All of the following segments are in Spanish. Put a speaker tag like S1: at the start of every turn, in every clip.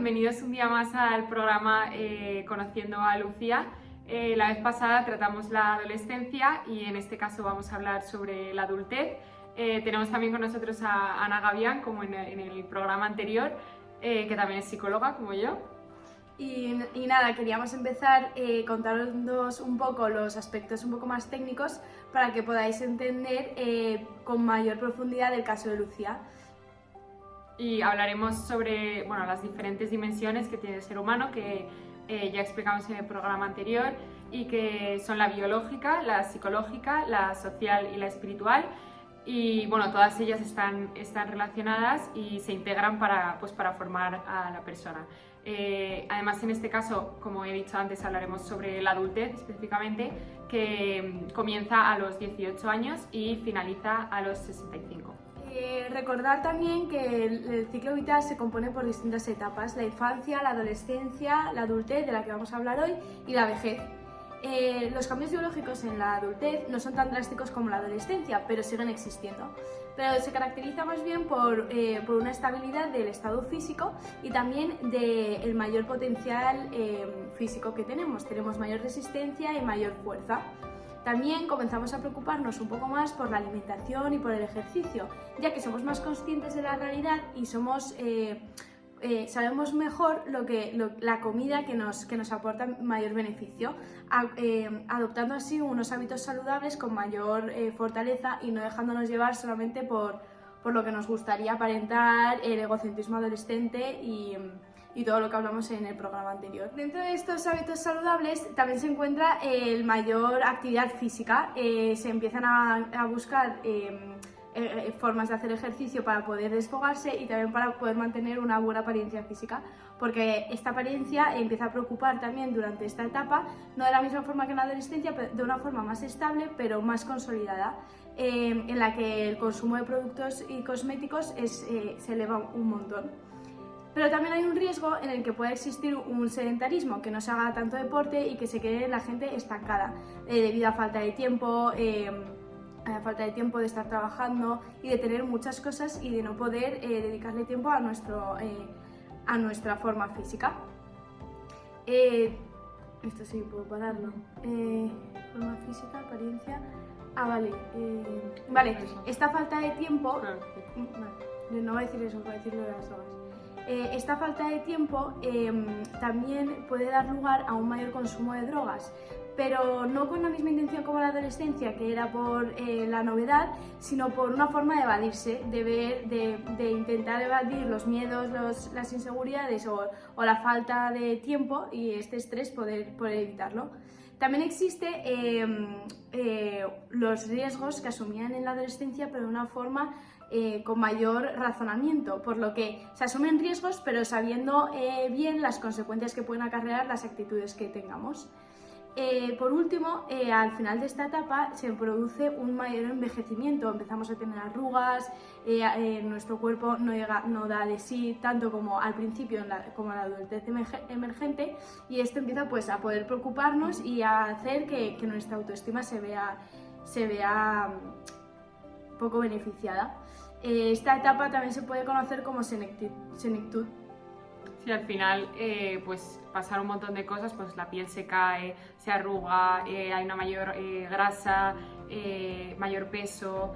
S1: bienvenidos un día más al programa Conociendo a Lucía. La vez pasada tratamos la adolescencia y en este caso vamos a hablar sobre la adultez. Tenemos también con nosotros a Ana Gavián, como en el programa anterior, que también es psicóloga, como yo.
S2: Y nada, queríamos empezar contándoos un poco los aspectos un poco más técnicos para que podáis entender con mayor profundidad el caso de Lucía.
S1: Y hablaremos sobre las diferentes dimensiones que tiene el ser humano, que ya explicamos en el programa anterior, y que son la biológica, la psicológica, la social y la espiritual. Y todas ellas están relacionadas y se integran para formar a la persona. Además, en este caso, como he dicho antes, hablaremos sobre la adultez específicamente, que comienza a los 18 años y finaliza a los 65.
S2: Recordar también que el ciclo vital se compone por distintas etapas: la infancia, la adolescencia, la adultez, de la que vamos a hablar hoy, y la vejez. Los cambios biológicos en la adultez no son tan drásticos como la adolescencia, pero siguen existiendo. Pero se caracteriza más bien por una estabilidad del estado físico y también del mayor potencial físico que tenemos. Tenemos mayor resistencia y mayor fuerza. También comenzamos a preocuparnos un poco más por la alimentación y por el ejercicio, ya que somos más conscientes de la realidad y sabemos mejor la comida que nos aporta mayor beneficio, adoptando así unos hábitos saludables con mayor fortaleza y no dejándonos llevar solamente por lo que nos gustaría aparentar, el egocentrismo adolescente y todo lo que hablamos en el programa anterior. Dentro de estos hábitos saludables también se encuentra el mayor actividad física. Se empiezan a buscar formas de hacer ejercicio para poder desfogarse y también para poder mantener una buena apariencia física, porque esta apariencia empieza a preocupar también durante esta etapa, no de la misma forma que en la adolescencia, pero de una forma más estable pero más consolidada, en la que el consumo de productos y cosméticos se eleva un montón. Pero también hay un riesgo en el que pueda existir un sedentarismo, que no se haga tanto deporte y que se quede la gente estancada debido a falta de tiempo, de estar trabajando y de tener muchas cosas y de no poder dedicarle tiempo a nuestra forma física. Esto sí, puedo pararlo. Forma física, apariencia... Vale, esta falta de tiempo... Vale, no voy a decir eso, voy a decir lo de las drogas. Esta falta de tiempo también puede dar lugar a un mayor consumo de drogas, pero no con la misma intención como la adolescencia, que era por la novedad, sino por una forma de evadirse, de intentar evadir los miedos, las inseguridades o la falta de tiempo y este estrés, poder evitarlo. También existe los riesgos que asumían en la adolescencia, pero de una forma con mayor razonamiento, por lo que se asumen riesgos, pero sabiendo bien las consecuencias que pueden acarrear las actitudes que tengamos. Por último, al final de esta etapa se produce un mayor envejecimiento, empezamos a tener arrugas, nuestro cuerpo no da de sí tanto como al principio, como en la adultez emergente, y esto empieza a poder preocuparnos y a hacer que nuestra autoestima se vea poco beneficiada. Esta etapa también se puede conocer como senectud.
S1: Sí, al final pasar un montón de cosas, la piel se cae, se arruga, hay una mayor grasa, mayor peso,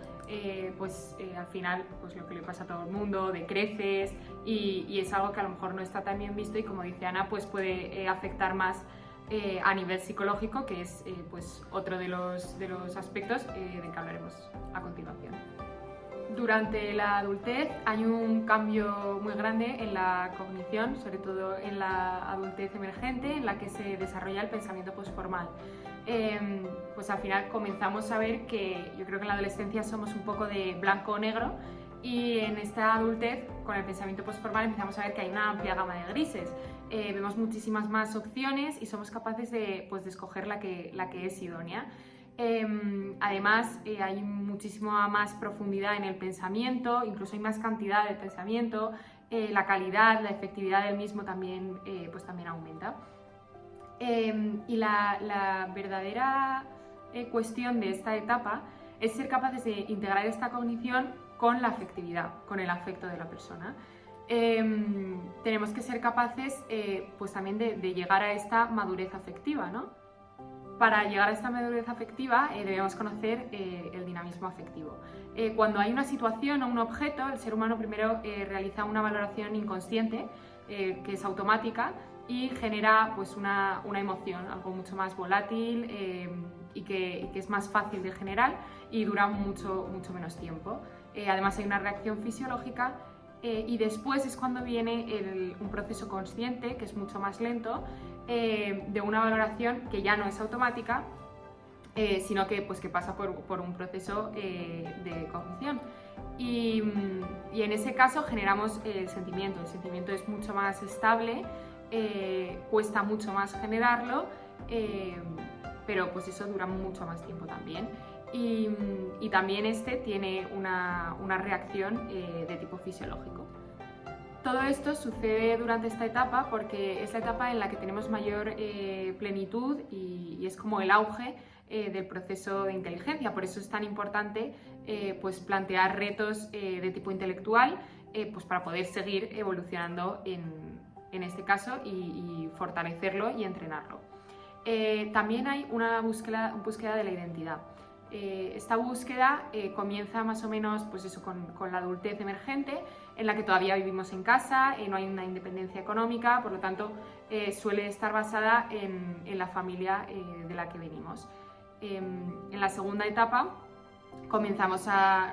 S1: al final lo que le pasa a todo el mundo, decreces y es algo que a lo mejor no está tan bien visto y, como dice Ana, puede afectar más a nivel psicológico, que es otro de los aspectos de que hablaremos a continuación. Durante la adultez hay un cambio muy grande en la cognición, sobre todo en la adultez emergente, en la que se desarrolla el pensamiento postformal. Al final comenzamos a ver que yo creo que en la adolescencia somos un poco de blanco o negro, y en esta adultez, con el pensamiento postformal, empezamos a ver que hay una amplia gama de grises. Vemos muchísimas más opciones y somos capaces de escoger la que es idónea. Además, hay muchísima más profundidad en el pensamiento, incluso hay más cantidad de pensamiento, la calidad, la efectividad del mismo también aumenta. Y la verdadera cuestión de esta etapa es ser capaces de integrar esta cognición con la afectividad, con el afecto de la persona. tenemos que ser capaces pues también de llegar a esta madurez afectiva, ¿no? Para llegar a esta madurez afectiva debemos conocer el dinamismo afectivo. Cuando hay una situación o un objeto, el ser humano primero realiza una valoración inconsciente, que es automática, y genera pues una emoción, algo mucho más volátil y que es más fácil de generar y dura mucho menos tiempo. Además hay una reacción fisiológica y después es cuando viene un proceso consciente, que es mucho más lento, de una valoración que ya no es automática, sino que pasa por un proceso de cognición. Y en ese caso generamos el sentimiento. El sentimiento es mucho más estable, cuesta mucho más generarlo, pero pues eso dura mucho más tiempo también. Y también tiene una reacción de tipo fisiológico. Todo esto sucede durante esta etapa porque es la etapa en la que tenemos mayor plenitud y es como el auge del proceso de inteligencia. Por eso es tan importante pues plantear retos de tipo intelectual pues para poder seguir evolucionando en este caso y fortalecerlo y entrenarlo. También hay una búsqueda de la identidad. Esta búsqueda comienza más o menos pues eso, con la adultez emergente, en la que todavía vivimos en casa, no hay una independencia económica, por lo tanto suele estar basada en la familia de la que venimos. En la segunda etapa comenzamos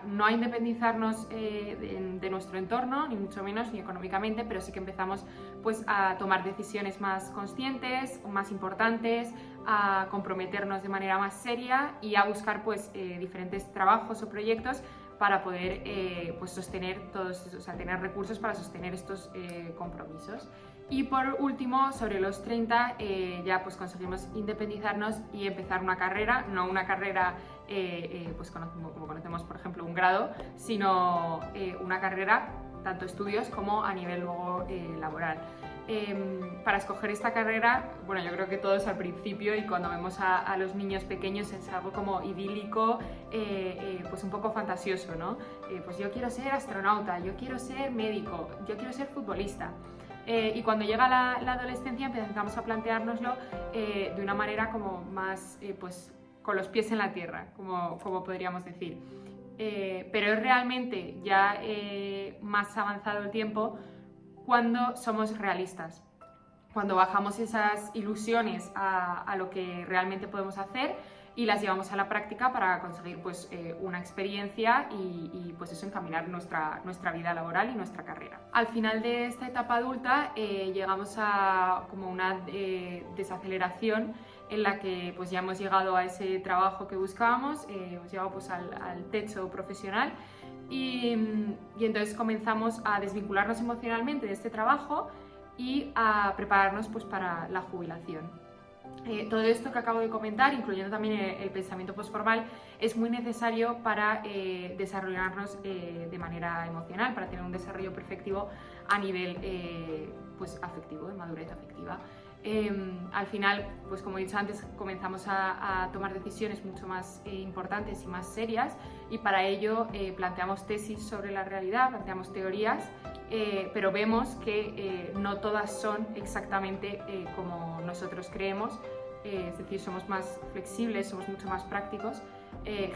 S1: no a independizarnos de nuestro entorno, ni mucho menos, ni económicamente, pero sí que empezamos pues, a tomar decisiones más conscientes, más importantes, a comprometernos de manera más seria y a buscar pues, diferentes trabajos o proyectos para poder pues, sostener todos, o sea, tener recursos para sostener estos compromisos. Y por último, sobre los 30 ya pues conseguimos independizarnos y empezar una carrera, no una carrera pues como conocemos por ejemplo un grado, sino una carrera, tanto estudios como a nivel luego laboral. Para escoger esta carrera, bueno, yo creo que todos al principio y cuando vemos a los niños pequeños es algo como idílico, pues un poco fantasioso, ¿no? Pues yo quiero ser astronauta, yo quiero ser médico, yo quiero ser futbolista. Y cuando llega la adolescencia empezamos a planteárnoslo de una manera como más pues, con los pies en la tierra, como podríamos decir. Pero es realmente ya más avanzado el tiempo cuando somos realistas, cuando bajamos esas ilusiones a lo que realmente podemos hacer y las llevamos a la práctica para conseguir pues, una experiencia y pues eso, encaminar nuestra vida laboral y nuestra carrera. Al final de esta etapa adulta llegamos a como una desaceleración en la que pues, ya hemos llegado a ese trabajo que buscábamos, hemos llegado pues, al techo profesional y entonces comenzamos a desvincularnos emocionalmente de este trabajo y a prepararnos pues, para la jubilación. Todo esto que acabo de comentar, incluyendo también el pensamiento postformal, es muy necesario para desarrollarnos de manera emocional, para tener un desarrollo perfectivo a nivel pues, afectivo, de madurez afectiva. Al final, pues como he dicho antes, comenzamos a tomar decisiones mucho más importantes y más serias y para ello planteamos tesis sobre la realidad, planteamos teorías, pero vemos que no todas son exactamente como nosotros creemos, es decir, somos más flexibles, somos mucho más prácticos,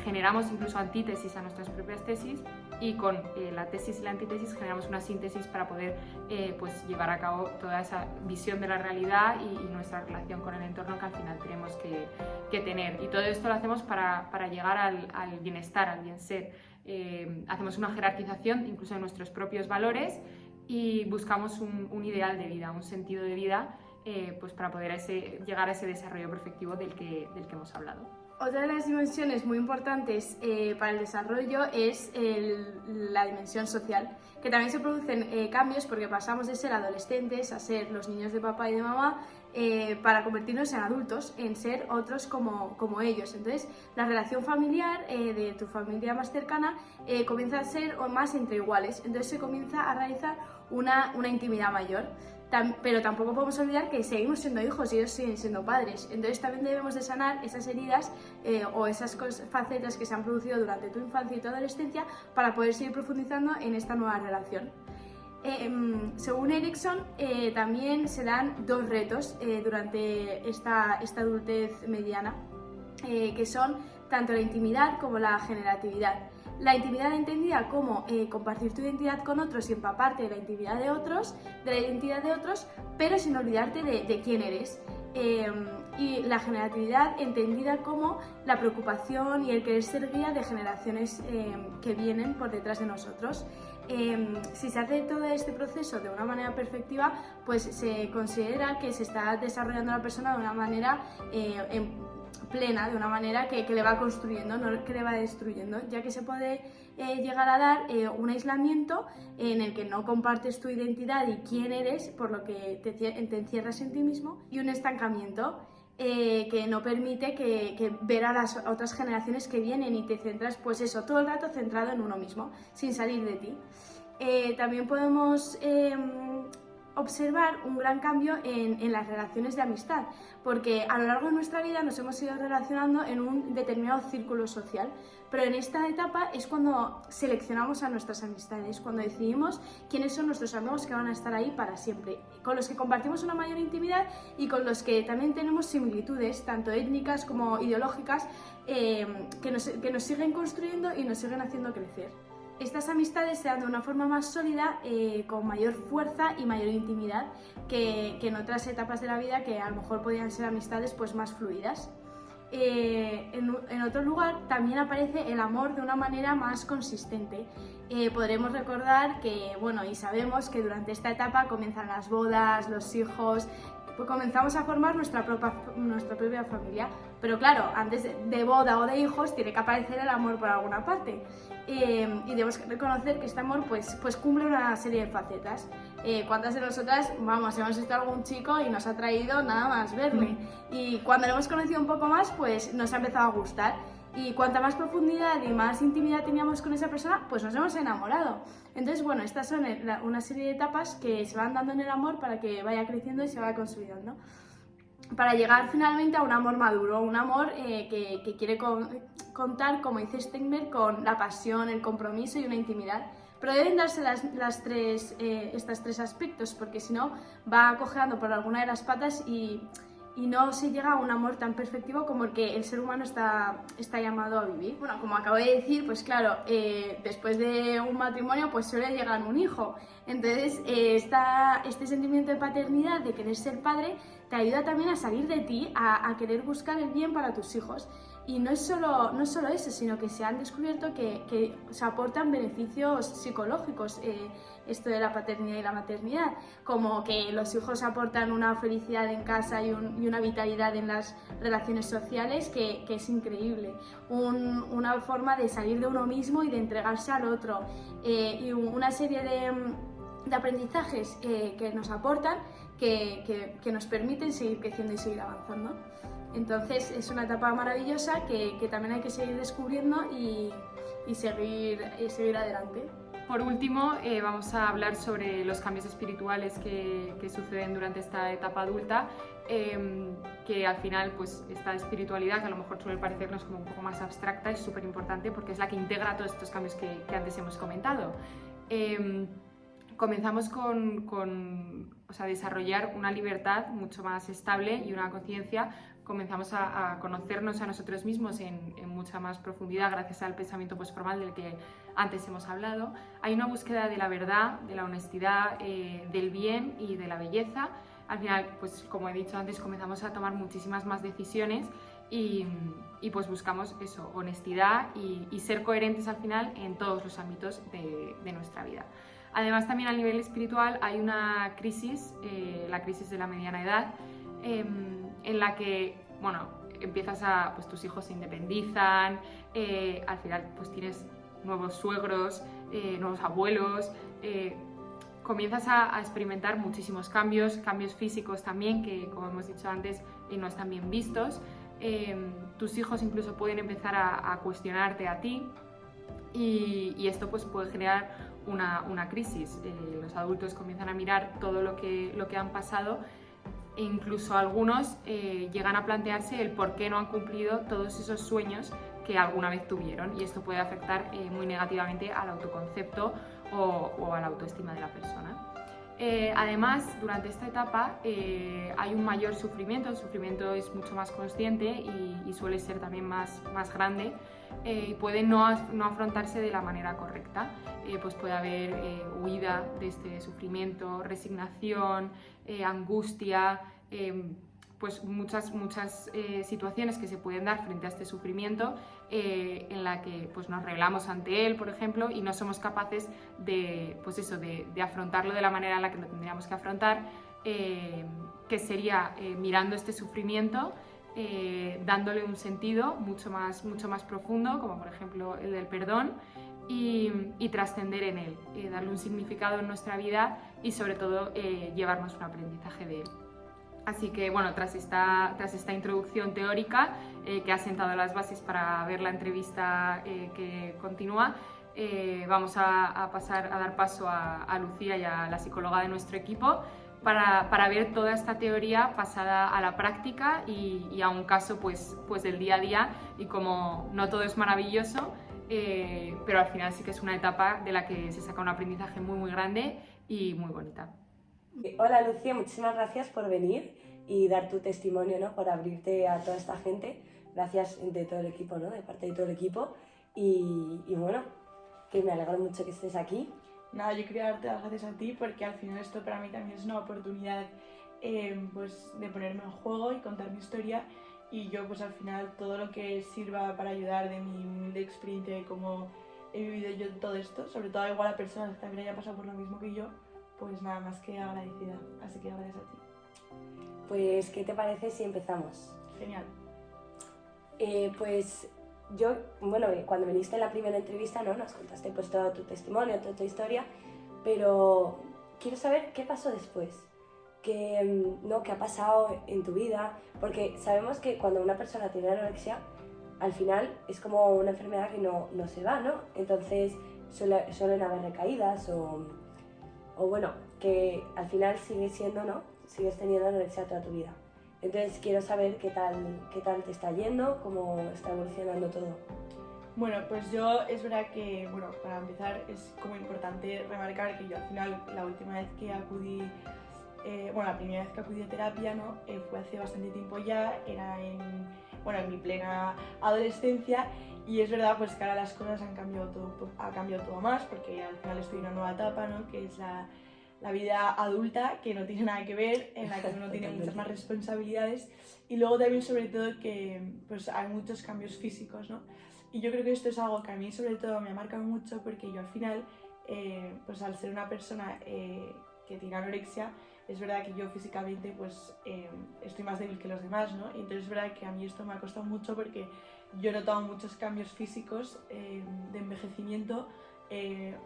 S1: generamos incluso antítesis a nuestras propias tesis y con la tesis y la antítesis generamos una síntesis para poder pues, llevar a cabo toda esa visión de la realidad y nuestra relación con el entorno que al final tenemos que tener. Y todo esto lo hacemos para llegar al bienestar, al bien ser. Hacemos una jerarquización incluso de nuestros propios valores y buscamos un ideal de vida, un sentido de vida pues para poder llegar a ese desarrollo perfectivo del que hemos hablado.
S2: Otra de las dimensiones muy importantes para el desarrollo es la dimensión social, que también se producen cambios porque pasamos de ser adolescentes a ser los niños de papá y de mamá para convertirnos en adultos, en ser otros como ellos. Entonces, la relación familiar de tu familia más cercana comienza a ser más entre iguales, entonces se comienza a realizar una intimidad mayor. Pero tampoco podemos olvidar que seguimos siendo hijos y ellos siguen siendo padres. Entonces también debemos de sanar esas heridas o esas facetas que se han producido durante tu infancia y tu adolescencia para poder seguir profundizando en esta nueva relación. Según Erikson, también se dan dos retos durante esta adultez mediana, que son tanto la intimidad como la generatividad. La intimidad entendida como compartir tu identidad con otros y empaparte de la intimidad de otros, de la identidad de otros, pero sin olvidarte de quién eres. Y la generatividad entendida como la preocupación y el querer ser guía de generaciones que vienen por detrás de nosotros. Si se hace todo este proceso de una manera perfectiva, pues se considera que se está desarrollando la persona de una manera plena, de una manera que le va construyendo, no que le va destruyendo, ya que se puede llegar a dar un aislamiento en el que no compartes tu identidad y quién eres, por lo que te encierras en ti mismo, y un estancamiento que no permite que ver a las otras generaciones que vienen, y te centras, pues eso, todo el rato centrado en uno mismo, sin salir de ti. También podemos observar un gran cambio en las relaciones de amistad, porque a lo largo de nuestra vida nos hemos ido relacionando en un determinado círculo social, pero en esta etapa es cuando seleccionamos a nuestras amistades, cuando decidimos quiénes son nuestros amigos que van a estar ahí para siempre, con los que compartimos una mayor intimidad y con los que también tenemos similitudes, tanto étnicas como ideológicas, que nos siguen construyendo y nos siguen haciendo crecer. Estas amistades se dan de una forma más sólida, con mayor fuerza y mayor intimidad que en otras etapas de la vida, que a lo mejor podían ser amistades pues más fluidas. En otro lugar también aparece el amor de una manera más consistente. Podremos recordar que, bueno, y sabemos que durante esta etapa comienzan las bodas, los hijos, pues comenzamos a formar nuestra propia familia. Pero claro, antes de boda o de hijos tiene que aparecer el amor por alguna parte. Y debemos reconocer que este amor pues cumple una serie de facetas. ¿Cuántas de nosotras, vamos, hemos visto a algún chico y nos ha traído nada más verle? Y cuando lo hemos conocido un poco más, pues nos ha empezado a gustar. Y cuanta más profundidad y más intimidad teníamos con esa persona, pues nos hemos enamorado. Entonces, bueno, estas son una serie de etapas que se van dando en el amor para que vaya creciendo y se vaya consolidando, para llegar finalmente a un amor maduro, un amor que quiere contar, como dice Steinberg, con la pasión, el compromiso y una intimidad. Pero deben darse estos tres aspectos, porque si no va cojeando por alguna de las patas y no se llega a un amor tan perfectivo como el que el ser humano está llamado a vivir. Bueno, como acabo de decir, pues claro, después de un matrimonio pues suele llegar un hijo. Entonces, este sentimiento de paternidad, de querer ser padre, te ayuda también a salir de ti, a querer buscar el bien para tus hijos. Y no es solo eso, sino que se han descubierto que se aportan beneficios psicológicos, esto de la paternidad y la maternidad, como que los hijos aportan una felicidad en casa y una vitalidad en las relaciones sociales que es increíble, una forma de salir de uno mismo y de entregarse al otro, y una serie de aprendizajes que nos aportan, que nos permiten seguir creciendo y seguir avanzando. Entonces es una etapa maravillosa que también hay que seguir descubriendo y seguir adelante.
S1: Por último, vamos a hablar sobre los cambios espirituales que suceden durante esta etapa adulta, que al final pues esta espiritualidad, que a lo mejor suele parecernos como un poco más abstracta, es súper importante porque es la que integra todos estos cambios que antes hemos comentado. Comenzamos con desarrollar una libertad mucho más estable y una conciencia. Comenzamos a conocernos a nosotros mismos en mucha más profundidad gracias al pensamiento postformal del que antes hemos hablado. Hay una búsqueda de la verdad, de la honestidad, del bien y de la belleza. Al final, pues como he dicho antes, comenzamos a tomar muchísimas más decisiones y pues buscamos eso, honestidad y ser coherentes al final en todos los ámbitos de nuestra vida. Además, también a nivel espiritual hay una crisis, la crisis de la mediana edad, en la que, bueno, pues tus hijos se independizan, al final pues tienes nuevos suegros, nuevos abuelos, comienzas a experimentar muchísimos cambios físicos también, que como hemos dicho antes, no están bien vistos. Tus hijos incluso pueden empezar a cuestionarte a ti y esto pues puede generar una crisis. Los adultos comienzan a mirar todo lo que han pasado e incluso algunos llegan a plantearse el por qué no han cumplido todos esos sueños que alguna vez tuvieron, y esto puede afectar muy negativamente al autoconcepto o a la autoestima de la persona. Además, durante esta etapa hay un mayor sufrimiento, el sufrimiento es mucho más consciente y suele ser también más grande, y puede no afrontarse de la manera correcta. Pues puede haber huida de este sufrimiento, resignación, angustia, pues muchas situaciones que se pueden dar frente a este sufrimiento, en la que pues nos rebelamos ante él, por ejemplo, y no somos capaces de afrontarlo de la manera en la que lo tendríamos que afrontar, que sería mirando este sufrimiento, dándole un sentido mucho más profundo, como por ejemplo el del perdón, y trascender en él, darle un significado en nuestra vida y sobre todo llevarnos un aprendizaje de él. Así que bueno, tras esta introducción teórica que ha sentado las bases para ver la entrevista que continúa, vamos a dar paso a Lucía y a la psicóloga de nuestro equipo para ver toda esta teoría pasada a la práctica y a un caso pues del día a día, y como no todo es maravilloso, pero al final sí que es una etapa de la que se saca un aprendizaje muy grande y muy bonita.
S3: Hola Lucía, muchísimas gracias por venir y dar tu testimonio, ¿no? Por abrirte a toda esta gente. Gracias de todo el equipo, ¿no? De parte de todo el equipo. Y bueno, que me alegro mucho que estés aquí.
S4: Nada, yo quería darte las gracias a ti porque al final esto para mí también es una oportunidad pues de ponerme en juego y contar mi historia, y yo pues al final todo lo que sirva para ayudar de mi humilde experiencia y cómo he vivido yo todo esto, sobre todo igual a personas que también hayan pasado por lo mismo que yo, pues nada más que agradecida, así que gracias a ti.
S3: Pues, ¿qué te parece si empezamos?
S4: Genial.
S3: Pues yo, bueno, cuando viniste en la primera entrevista, ¿no? Nos contaste pues todo tu testimonio, toda tu historia, pero quiero saber qué pasó después, qué ha pasado en tu vida, porque sabemos que cuando una persona tiene anorexia, al final es como una enfermedad que no se va, ¿no? Entonces suelen haber recaídas o bueno, que al final sigues siendo, ¿no? Sigues teniendo anorexia toda tu vida. Entonces quiero saber qué tal te está yendo, cómo está evolucionando todo.
S4: Bueno, pues yo es verdad que, bueno, para empezar es como importante remarcar que yo al final la última vez que acudí, la primera vez que acudí a terapia, ¿no? Fue hace bastante tiempo ya, era en mi plena adolescencia, y es verdad pues que ahora las cosas ha cambiado todo más, porque al final estoy en una nueva etapa, ¿no? Que es la vida adulta, que no tiene nada que ver, en la que uno tiene muchas más responsabilidades, y luego también sobre todo que pues hay muchos cambios físicos, ¿no? Y yo creo que esto es algo que a mí sobre todo me ha marcado mucho, porque yo al final, pues al ser una persona que tiene anorexia, es verdad que yo físicamente pues estoy más débil que los demás, ¿no? Y entonces es verdad que a mí esto me ha costado mucho, porque yo he notado muchos cambios físicos de envejecimiento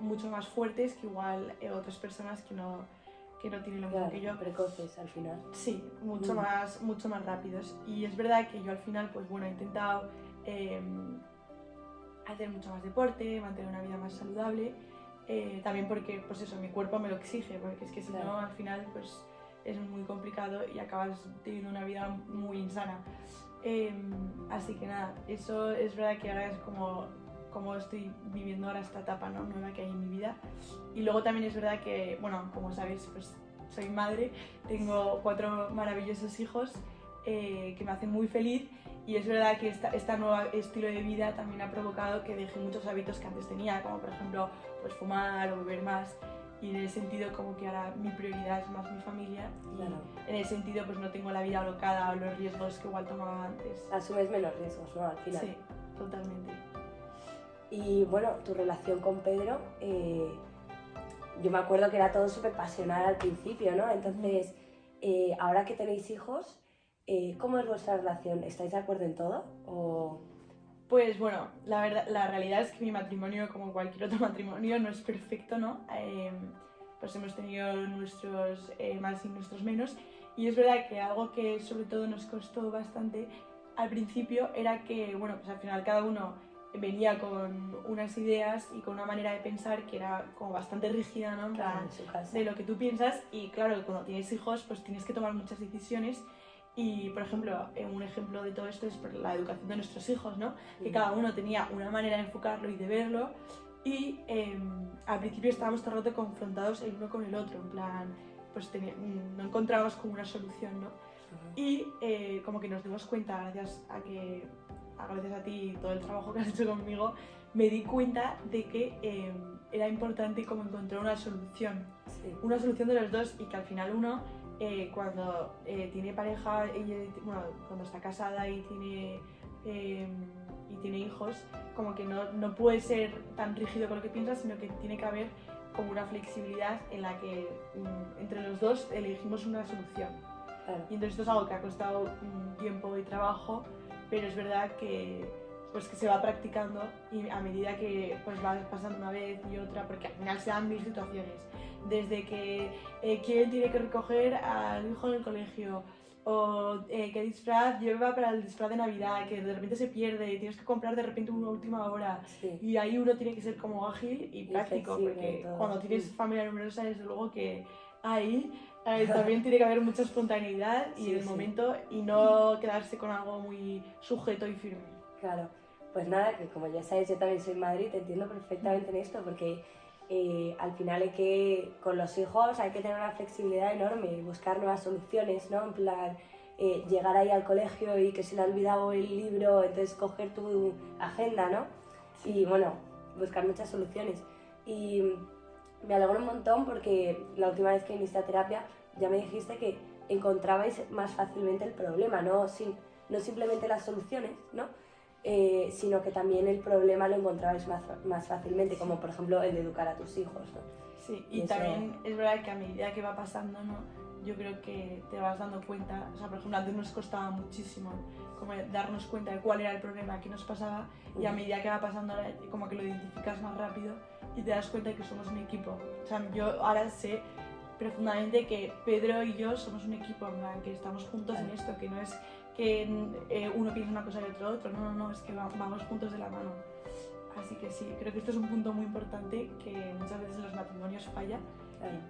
S4: mucho más fuertes que igual otras personas que no tienen lo mismo que yo.
S3: Precoces al final.
S4: Sí, mucho más rápidos. Y es verdad que yo al final pues bueno, he intentado hacer mucho más deporte, mantener una vida más saludable, también porque pues eso, mi cuerpo me lo exige, porque es que si no al final pues es muy complicado y acabas teniendo una vida muy insana. Así que nada, eso es verdad que ahora es como estoy viviendo ahora esta etapa, ¿no? Nueva que hay en mi vida. Y luego también es verdad que, bueno, como sabéis, pues soy madre, tengo 4 maravillosos hijos que me hacen muy feliz, y es verdad que este nuevo estilo de vida también ha provocado que deje muchos hábitos que antes tenía, como por ejemplo pues fumar o beber más, y en ese sentido como que ahora mi prioridad es más mi familia,
S3: Claro.
S4: y en ese sentido pues no tengo la vida alocada o los riesgos que igual tomaba antes.
S3: Asumes menos riesgos, ¿no? Al final.
S4: Sí, totalmente.
S3: Y bueno, tu relación con Pedro, yo me acuerdo que era todo súper pasional al principio, ¿no? Entonces, ahora que tenéis hijos, ¿cómo es vuestra relación? ¿Estáis de acuerdo en todo? ¿O...?
S4: Pues bueno, la realidad es que mi matrimonio, como cualquier otro matrimonio, no es perfecto, ¿no? Pues hemos tenido nuestros más y nuestros menos, y es verdad que algo que sobre todo nos costó bastante al principio era que, bueno, pues al final cada uno venía con unas ideas y con una manera de pensar que era como bastante rígida, ¿no?
S3: Claro, en su casa.
S4: De lo que tú piensas, y claro, cuando tienes hijos pues tienes que tomar muchas decisiones, Y, por ejemplo, un ejemplo de todo esto es la educación de nuestros hijos, ¿no? Que cada uno tenía una manera de enfocarlo y de verlo, y al principio estábamos todo el rato confrontados el uno con el otro, en plan, pues no encontrábamos como una solución, ¿no? Y como que nos dimos cuenta, gracias a ti y todo el trabajo que has hecho conmigo, me di cuenta de que era importante como encontrar una solución de los dos, y que al final uno, cuando tiene pareja, cuando está casada y tiene hijos, como que no puede ser tan rígido con lo que piensa, sino que tiene que haber como una flexibilidad en la que entre los dos elegimos una solución.
S3: Claro.
S4: Y entonces esto es algo que ha costado tiempo y trabajo, pero es verdad que se va practicando, y a medida que pues va pasando una vez y otra, porque al final se dan mil situaciones, desde que quién tiene que recoger al hijo en el colegio, o qué disfraz lleva para el disfraz de Navidad, que de repente se pierde y tienes que comprar de repente una última hora, y ahí uno tiene que ser como ágil y práctico, porque cuando tienes familia numerosa, desde luego que ahí también tiene que haber mucha espontaneidad y el momento, y no quedarse con algo muy sujeto y firme.
S3: Claro, pues nada, que como ya sabes, yo también soy madre y te entiendo perfectamente en esto, porque al final con los hijos hay que tener una flexibilidad enorme, buscar nuevas soluciones, ¿no? En plan, llegar ahí al colegio y que se le ha olvidado el libro, entonces coger tu agenda, ¿no? Y bueno, buscar muchas soluciones. Y me alegro un montón porque la última vez que viniste a terapia ya me dijiste que encontrabais más fácilmente el problema, no simplemente las soluciones, ¿no? Sino que también el problema lo encontrabais más fácilmente, como por ejemplo el de educar a tus hijos, ¿no?
S4: Sí, y también es verdad que a medida que va pasando, ¿no? Yo creo que te vas dando cuenta, o sea, por ejemplo, antes nos costaba muchísimo como darnos cuenta de cuál era el problema que nos pasaba, y a medida que va pasando como que lo identificas más rápido y te das cuenta de que somos un equipo. O sea, yo ahora sé profundamente que Pedro y yo somos un equipo, en plan, que estamos juntos en esto, que no es que uno piensa una cosa y otro, no, es que vamos juntos de la mano. Así que sí, creo que esto es un punto muy importante que muchas veces en los matrimonios falla,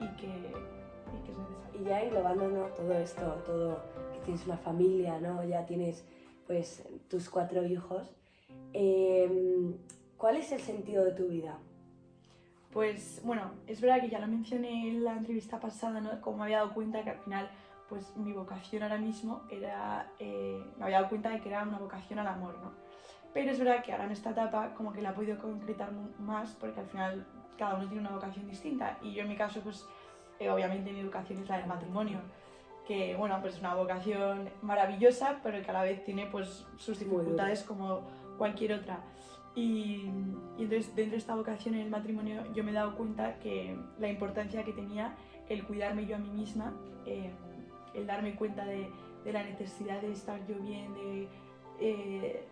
S4: y que es necesario.
S3: Y ya englobando, ¿no? Todo esto, que tienes una familia, ¿no? Ya tienes pues tus 4 hijos. ¿Cuál es el sentido de tu vida?
S4: Pues bueno, es verdad que ya lo mencioné en la entrevista pasada, ¿no? Como me había dado cuenta que al final pues mi vocación ahora mismo era, me había dado cuenta de que era una vocación al amor, ¿no? Pero es verdad que ahora en esta etapa como que la he podido concretar más, porque al final cada uno tiene una vocación distinta, y yo en mi caso pues obviamente mi vocación es la del matrimonio, que bueno, pues es una vocación maravillosa, pero que a la vez tiene pues sus dificultades como cualquier otra. Y entonces dentro de esta vocación en el matrimonio yo me he dado cuenta que la importancia que tenía el cuidarme yo a mí misma, el darme cuenta de la necesidad de estar yo bien, de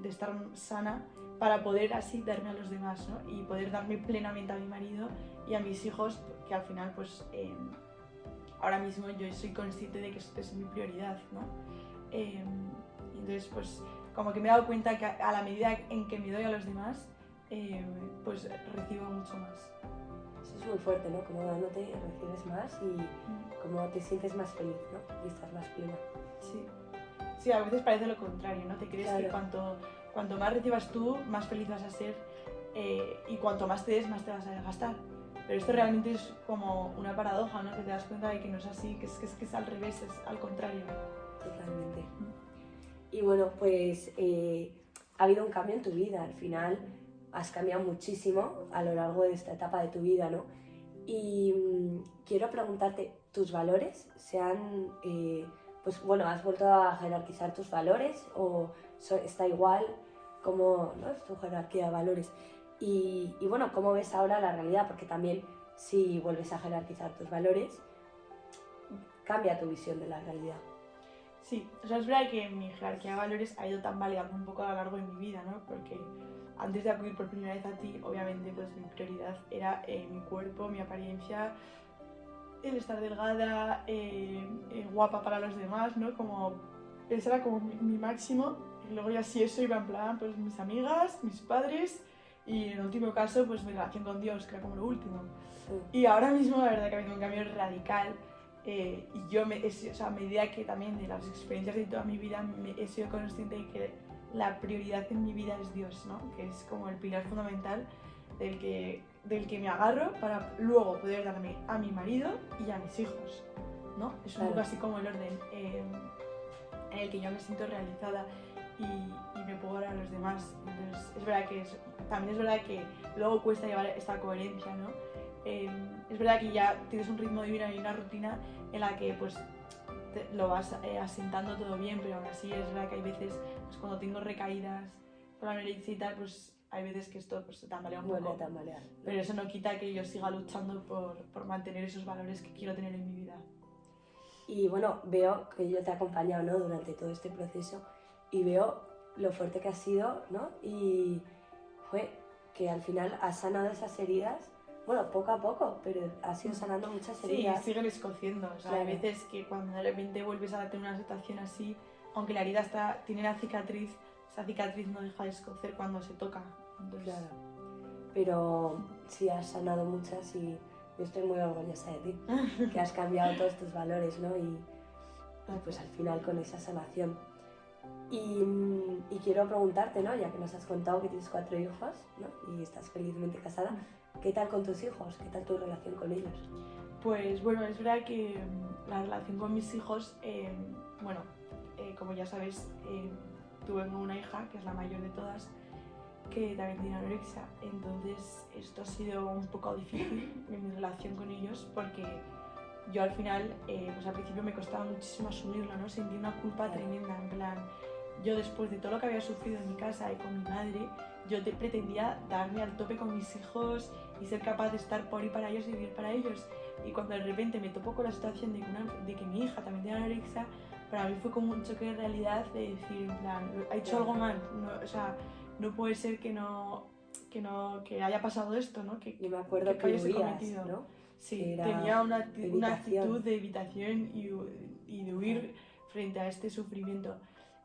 S4: estar sana, para poder así darme a los demás, ¿no? Y poder darme plenamente a mi marido y a mis hijos, que al final pues ahora mismo yo soy consciente de que es mi prioridad, ¿no? Entonces pues como que me he dado cuenta que a la medida en que me doy a los demás, pues recibo mucho más.
S3: Eso es muy fuerte, ¿no? Como dándote recibes más y como te sientes más feliz, ¿no? Y estás más plena.
S4: Sí, a veces parece lo contrario, ¿no? Te crees que cuanto más recibas tú, más feliz vas a ser, y cuanto más te des, más te vas a gastar. Pero esto realmente es como una paradoja, ¿no? Que te das cuenta de que no es así, que es al revés, es al contrario.
S3: Totalmente. Y bueno, pues ha habido un cambio en tu vida. Al final has cambiado muchísimo a lo largo de esta etapa de tu vida, ¿no? Y quiero preguntarte, ¿tus valores pues bueno, has vuelto a jerarquizar tus valores o está igual? ¿Cómo, ¿no? es tu jerarquía de valores? Y bueno, ¿cómo ves ahora la realidad? Porque también si vuelves a jerarquizar tus valores, cambia tu visión de la realidad.
S4: Sí, o sea, es verdad que mi jerarquía de valores ha ido tambaleando un poco a lo largo de mi vida, ¿no? Porque antes de acudir por primera vez a ti, obviamente pues mi prioridad era mi cuerpo, mi apariencia, el estar delgada, guapa para los demás, ¿no? Como ese era como mi máximo, y luego ya si eso iba en plan, pues mis amigas, mis padres, y en último caso pues mi relación con Dios, que era como lo último. Y ahora mismo la verdad que ha habido un cambio radical, Y yo, a medida que también de las experiencias de toda mi vida, he sido consciente de que la prioridad en mi vida es Dios, ¿no? Que es como el pilar fundamental del que me agarro para luego poder darme a mi marido y a mis hijos, ¿no? Es un poco así como el orden en el que yo me siento realizada y me puedo dar a los demás. Entonces, es verdad que también es verdad que luego cuesta llevar esta coherencia, ¿no? Es verdad que ya tienes un ritmo de vida y una rutina en la que pues lo vas asentando todo bien, pero aún así es verdad que hay veces, pues cuando tengo recaídas por la anorexia y tal, pues hay veces que esto pues, se tambalea un poco. Pero eso no quita que yo siga luchando por mantener esos valores que quiero tener en mi vida.
S3: Y bueno, veo que yo te he acompañado, ¿no? Durante todo este proceso y veo lo fuerte que has sido, ¿no? Y que al final has sanado esas heridas, bueno, poco a poco, pero has ido sanando muchas heridas.
S4: Sí, siguen escociendo. O sea, hay veces que cuando de repente vuelves a tener una situación así, aunque la herida tiene la cicatriz, esa cicatriz no deja de escocer cuando se toca. Entonces...
S3: Claro. Pero sí has sanado muchas y yo estoy muy orgullosa de ti, que has cambiado todos tus valores, ¿no? Y pues al final con esa sanación. Y quiero preguntarte, ¿no? Ya que nos has contado que tienes 4 hijos, ¿no? Y estás felizmente casada, ¿qué tal con tus hijos? ¿Qué tal tu relación con ellos?
S4: Pues bueno, es verdad que la relación con mis hijos, como ya sabes, tuve una hija, que es la mayor de todas, que también tiene anorexia. Entonces esto ha sido un poco difícil en mi relación con ellos, porque yo al final, pues al principio me costaba muchísimo asumirlo, ¿no? Sentí una culpa tremenda, en plan, yo después de todo lo que había sufrido en mi casa y con mi madre, yo pretendía darme al tope con mis hijos y ser capaz de estar por y para ellos y vivir para ellos. Y cuando de repente me topo con la situación de que mi hija también tiene anorexia, para mí fue como un choque de realidad de decir, en plan, ¿ha hecho algo mal? No, o sea, no puede ser que haya pasado esto, ¿no?
S3: Yo me acuerdo que huías, ¿no?
S4: Sí, tenía una actitud de evitación y de huir frente a este sufrimiento.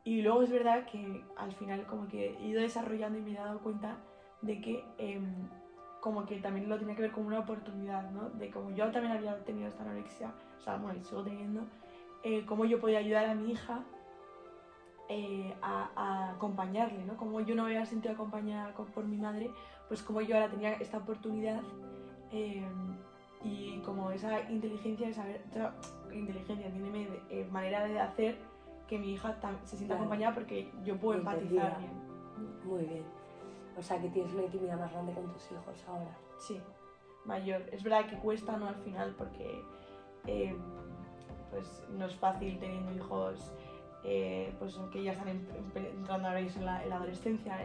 S4: Y luego es verdad que al final como que he ido desarrollando y me he dado cuenta de que como que también lo tenía que ver como una oportunidad, ¿no? De como yo también había tenido esta anorexia, o sea, bueno, y sigo teniendo, cómo yo podía ayudar a mi hija a acompañarle, ¿no? Como yo no me había sentido acompañada por mi madre, pues como yo ahora tenía esta oportunidad y como esa inteligencia de saber, entiéndeme, manera de hacer que mi hija se sienta acompañada, porque yo puedo empatizar bien.
S3: Muy bien. O sea, que tienes una intimidad más grande con tus hijos ahora.
S4: Sí, mayor. Es verdad que cuesta, ¿no? Al final, porque pues no es fácil teniendo hijos pues que ya están entrando ahora en la adolescencia.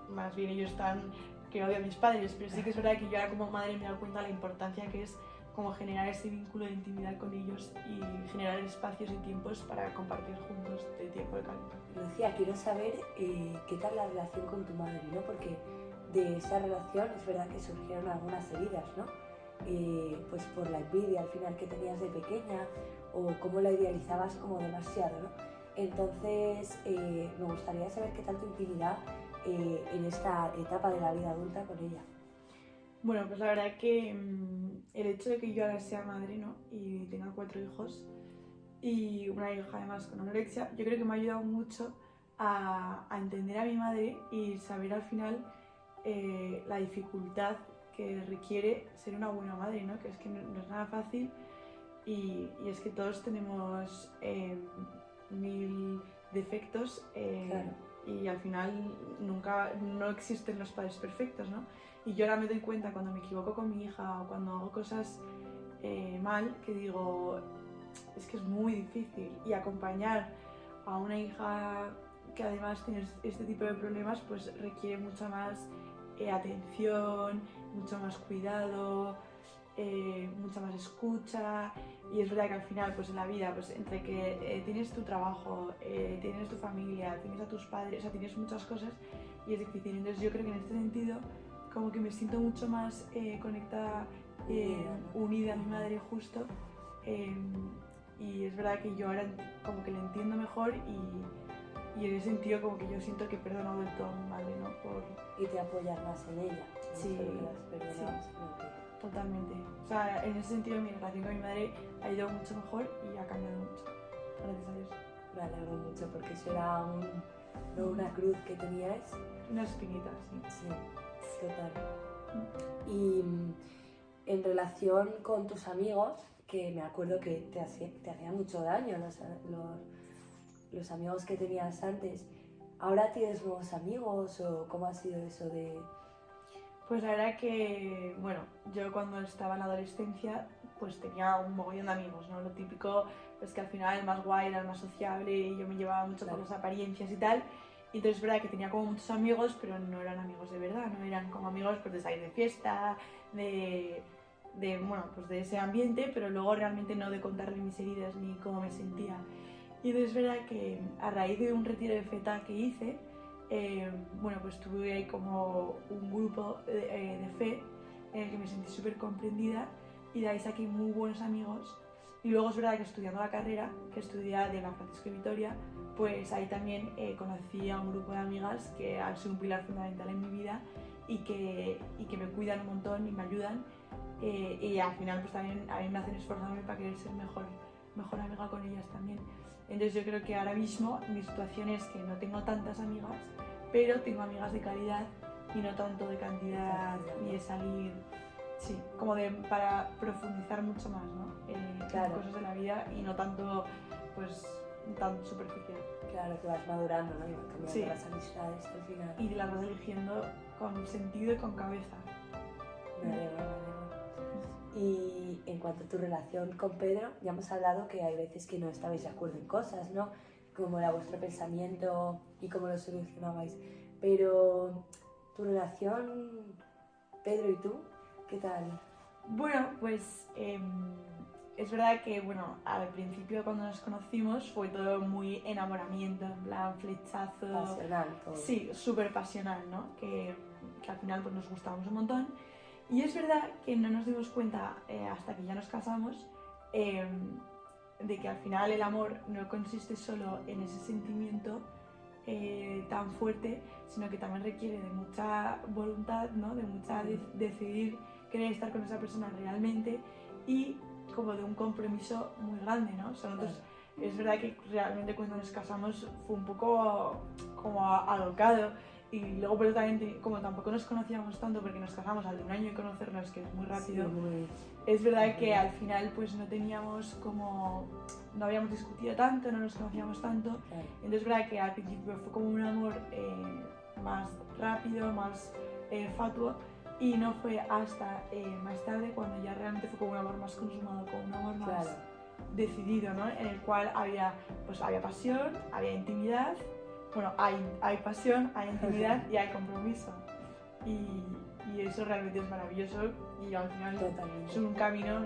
S4: Más bien ellos están que odio a mis padres, pero sí que es verdad que yo ahora como madre me he dado cuenta de la importancia que es como generar ese vínculo de intimidad con ellos y generar espacios y tiempos para compartir juntos de tiempo de calidad.
S3: Lucía, quiero saber qué tal la relación con tu madre, ¿no? Porque de esa relación es verdad que surgieron algunas heridas, ¿no? Pues por la envidia al final que tenías de pequeña o cómo la idealizabas como demasiado, ¿no? Entonces me gustaría saber qué tal tu intimidad en esta etapa de la vida adulta con ella.
S4: Bueno, pues la verdad es que el hecho de que yo ahora sea madre, ¿no? Y tenga 4 hijos y una hija además con anorexia, yo creo que me ha ayudado mucho a entender a mi madre y saber al final la dificultad que requiere ser una buena madre, ¿no? Que es que no es nada fácil y es que todos tenemos 1000 defectos
S3: Claro.
S4: y al final no existen los padres perfectos, ¿no? Y yo ahora me doy cuenta cuando me equivoco con mi hija o cuando hago cosas mal, que digo, es que es muy difícil. Y acompañar a una hija que además tiene este tipo de problemas, pues requiere mucha más atención, mucho más cuidado, mucha más escucha. Y es verdad que al final, pues en la vida, pues entre que tienes tu trabajo, tienes tu familia, tienes a tus padres, o sea, tienes muchas cosas y es difícil. Entonces yo creo que en este sentido como que me siento mucho más conectada, unida a mi madre justo, y es verdad que yo ahora como que la entiendo mejor y en ese sentido como que yo siento que he perdonado del todo a mi madre, ¿no?
S3: Y te apoyas más en ella.
S4: Sí, totalmente. O sea, en ese sentido mi relación con mi madre ha ido mucho mejor y ha cambiado mucho, gracias a Dios.
S3: Me alegro mucho porque eso era no una cruz que teníais.
S4: Una espinita, sí.
S3: Sí, total. Y en relación con tus amigos, que me acuerdo que te hacía mucho daño los amigos que tenías antes, ¿ahora tienes nuevos amigos o cómo ha sido eso de...?
S4: Pues la verdad que, bueno, yo cuando estaba en la adolescencia pues tenía un mogollón de amigos, ¿no? Lo típico es que al final el más guay era el más sociable y yo me llevaba mucho con las apariencias y tal. Y entonces es verdad que tenía como muchos amigos, pero no eran amigos de verdad, no eran como amigos pues, de salir de fiesta, bueno, pues de ese ambiente, pero luego realmente no de contarle mis heridas ni cómo me sentía. Y entonces es verdad que a raíz de un retiro de feta que hice, bueno, pues tuve ahí como un grupo de fe en el que me sentí súper comprendida y de ahí saqué muy buenos amigos. Y luego es verdad que estudiando la carrera, que estudié de la Francisco de Vitoria, pues ahí también conocí a un grupo de amigas que han sido un pilar fundamental en mi vida y que me cuidan un montón y me ayudan. Y al final pues también a mí me hacen esforzarme para querer ser mejor amiga con ellas también. Entonces yo creo que ahora mismo mi situación es que no tengo tantas amigas, pero tengo amigas de calidad y no tanto de cantidad ni de salir, sí, como para profundizar mucho más, ¿no? En cosas de la vida y no tanto, pues, tan superficial.
S3: Claro, que vas madurando, ¿no? Y vas cambiando
S4: Sí.
S3: las amistades al final.
S4: Y las vas eligiendo con sentido y con cabeza.
S3: Me alegro. Y en cuanto a tu relación con Pedro, ya hemos hablado que hay veces que no estabais de acuerdo en cosas, ¿no? Cómo era vuestro pensamiento y cómo lo solucionabais. Pero tu relación, Pedro y tú, ¿qué tal?
S4: Bueno, pues es verdad que, bueno, al principio cuando nos conocimos fue todo muy enamoramiento, en plan flechazo.
S3: Pasional. Todo.
S4: Sí, súper pasional, ¿no? Que al final pues nos gustábamos un montón. Y es verdad que no nos dimos cuenta hasta que ya nos casamos de que al final el amor no consiste solo en ese sentimiento tan fuerte, sino que también requiere de mucha voluntad, ¿no? De mucha decidir querer estar con esa persona realmente y como de un compromiso muy grande, ¿no? O sea, nosotros, es verdad que realmente cuando nos casamos fue un poco como alocado y luego pero también como tampoco nos conocíamos tanto porque nos casamos al de un año de conocernos, que es muy rápido.
S3: Sí,
S4: es verdad que al final pues no teníamos como, no habíamos discutido tanto, no nos conocíamos tanto, entonces es verdad que al principio fue como un amor más rápido, más fatuo y no fue hasta más tarde cuando ya realmente fue como un amor más consumado, como un amor más decidido, ¿no? En el cual había pasión, había intimidad, bueno, hay pasión, hay intimidad y hay compromiso. Y eso realmente es maravilloso y al final es un camino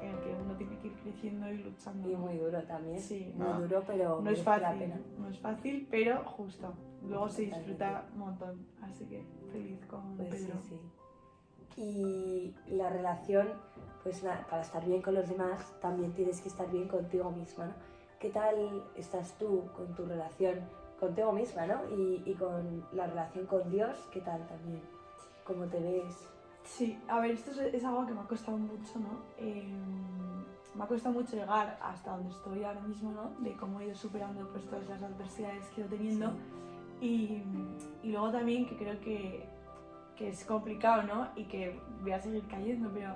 S4: en el que uno tiene que ir creciendo y luchando.
S3: Y muy duro también.
S4: Sí,
S3: muy duro, pero
S4: no es fácil, no es fácil, pero justo. Luego se disfruta un montón, así que feliz con Pedro.
S3: Sí. Y la relación, pues nada, para estar bien con los demás también tienes que estar bien contigo misma, ¿no? ¿Qué tal estás tú con tu relación contigo misma, ¿no? Y con la relación con Dios, ¿qué tal también? ¿Cómo te ves?
S4: Sí, a ver, esto es algo que me ha costado mucho, ¿no? Me ha costado mucho llegar hasta donde estoy ahora mismo, ¿no? De cómo he ido superando pues, todas las adversidades que he ido teniendo. Sí. Y luego también que creo que es complicado, ¿no? Y que voy a seguir cayendo, pero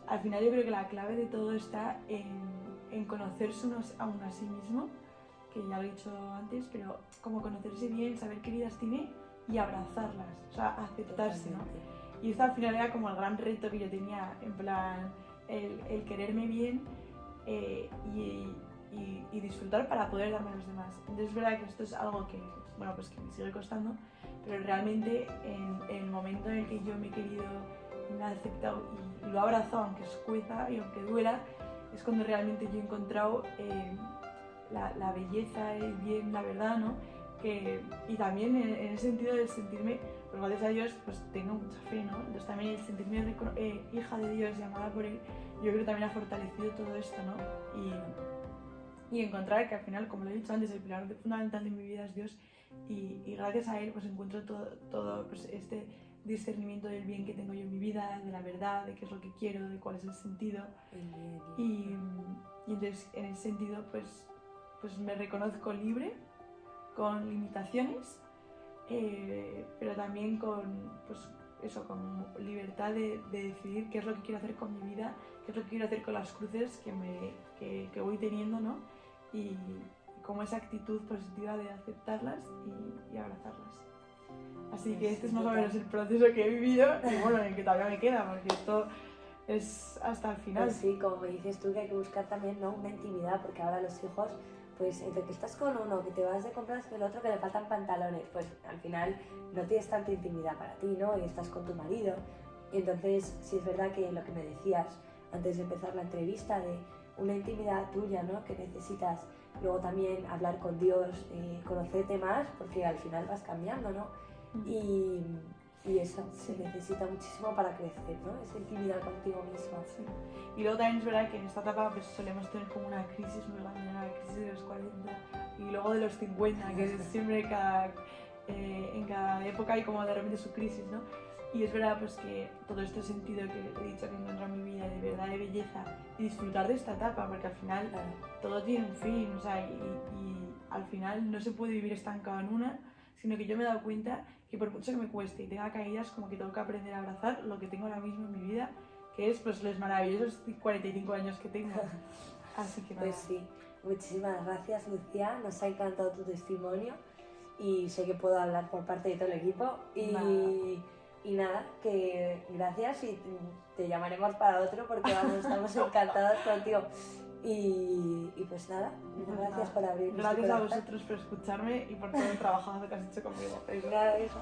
S4: al final yo creo que la clave de todo está en conocerse a uno a sí mismo, que ya lo he dicho antes, pero como conocerse bien, saber qué heridas tiene y abrazarlas, o sea, aceptarse, ¿no? Y esto al final era como el gran reto que yo tenía, en plan, el quererme bien y disfrutar para poder darme a los demás. Entonces es verdad que esto es algo que, bueno, pues que me sigue costando, pero realmente en el momento en el que yo me he querido, me he aceptado y lo he abrazado, aunque escueza y aunque duela, es cuando realmente yo he encontrado la belleza, el bien, la verdad, ¿no? Y también en el sentido de sentirme, pues gracias a Dios, pues tengo mucha fe, ¿no? Entonces también el sentirme hija de Dios y amada por Él, yo creo que también ha fortalecido todo esto, ¿no? Y encontrar que al final, como lo he dicho antes, el pilar fundamental de mi vida es Dios y gracias a Él pues encuentro todo pues discernimiento del bien que tengo yo en mi vida, de la verdad, de qué es lo que quiero, de cuál es el sentido. Y entonces en ese sentido pues me reconozco libre, con limitaciones, pero también con, pues, eso, con libertad de decidir qué es lo que quiero hacer con mi vida, qué es lo que quiero hacer con las cruces que voy teniendo, ¿no? Y como esa actitud positiva de aceptarlas y abrazarlas. Así que este es más o menos el proceso que he vivido y bueno, el que todavía me queda, porque esto es hasta el final.
S3: Pues sí, como me dices tú, que hay que buscar también, ¿no?, una intimidad, porque ahora los hijos, pues entre que estás con uno, que te vas de compras con el otro, que le faltan pantalones, pues al final no tienes tanta intimidad para ti, ¿no? Y estás con tu marido. Y entonces sí es verdad que lo que me decías antes de empezar la entrevista, de una intimidad tuya, ¿no?, que necesitas. Luego también hablar con Dios, conocerte más, porque al final vas cambiando, ¿no? Y eso se necesita muchísimo para crecer, ¿no? Esa intimidad contigo misma.
S4: Sí. Y luego también es verdad que en esta etapa pues, solemos tener como una crisis muy grande, la crisis de los 40 y luego de los 50, que es siempre en cada época hay como de repente su crisis, ¿no? Y es verdad pues que todo este sentido que he dicho que encuentro en mi vida de verdad, de belleza y disfrutar de esta etapa, porque al final todo tiene un fin, o sea, y al final no se puede vivir estancado en una, sino que yo me he dado cuenta que por mucho que me cueste y tenga caídas, como que tengo que aprender a abrazar lo que tengo ahora mismo en mi vida, que es pues los maravillosos 45 años que tengo. Así que nada.
S3: Pues sí, muchísimas gracias, Lucía, nos ha encantado tu testimonio y sé que puedo hablar por parte de todo el equipo y nada, que gracias y te llamaremos para otro porque vamos, estamos encantados contigo. Y pues nada, gracias por abrir.
S4: Gracias a vosotros por escucharme y por todo el trabajo que has hecho conmigo.
S3: Gracias.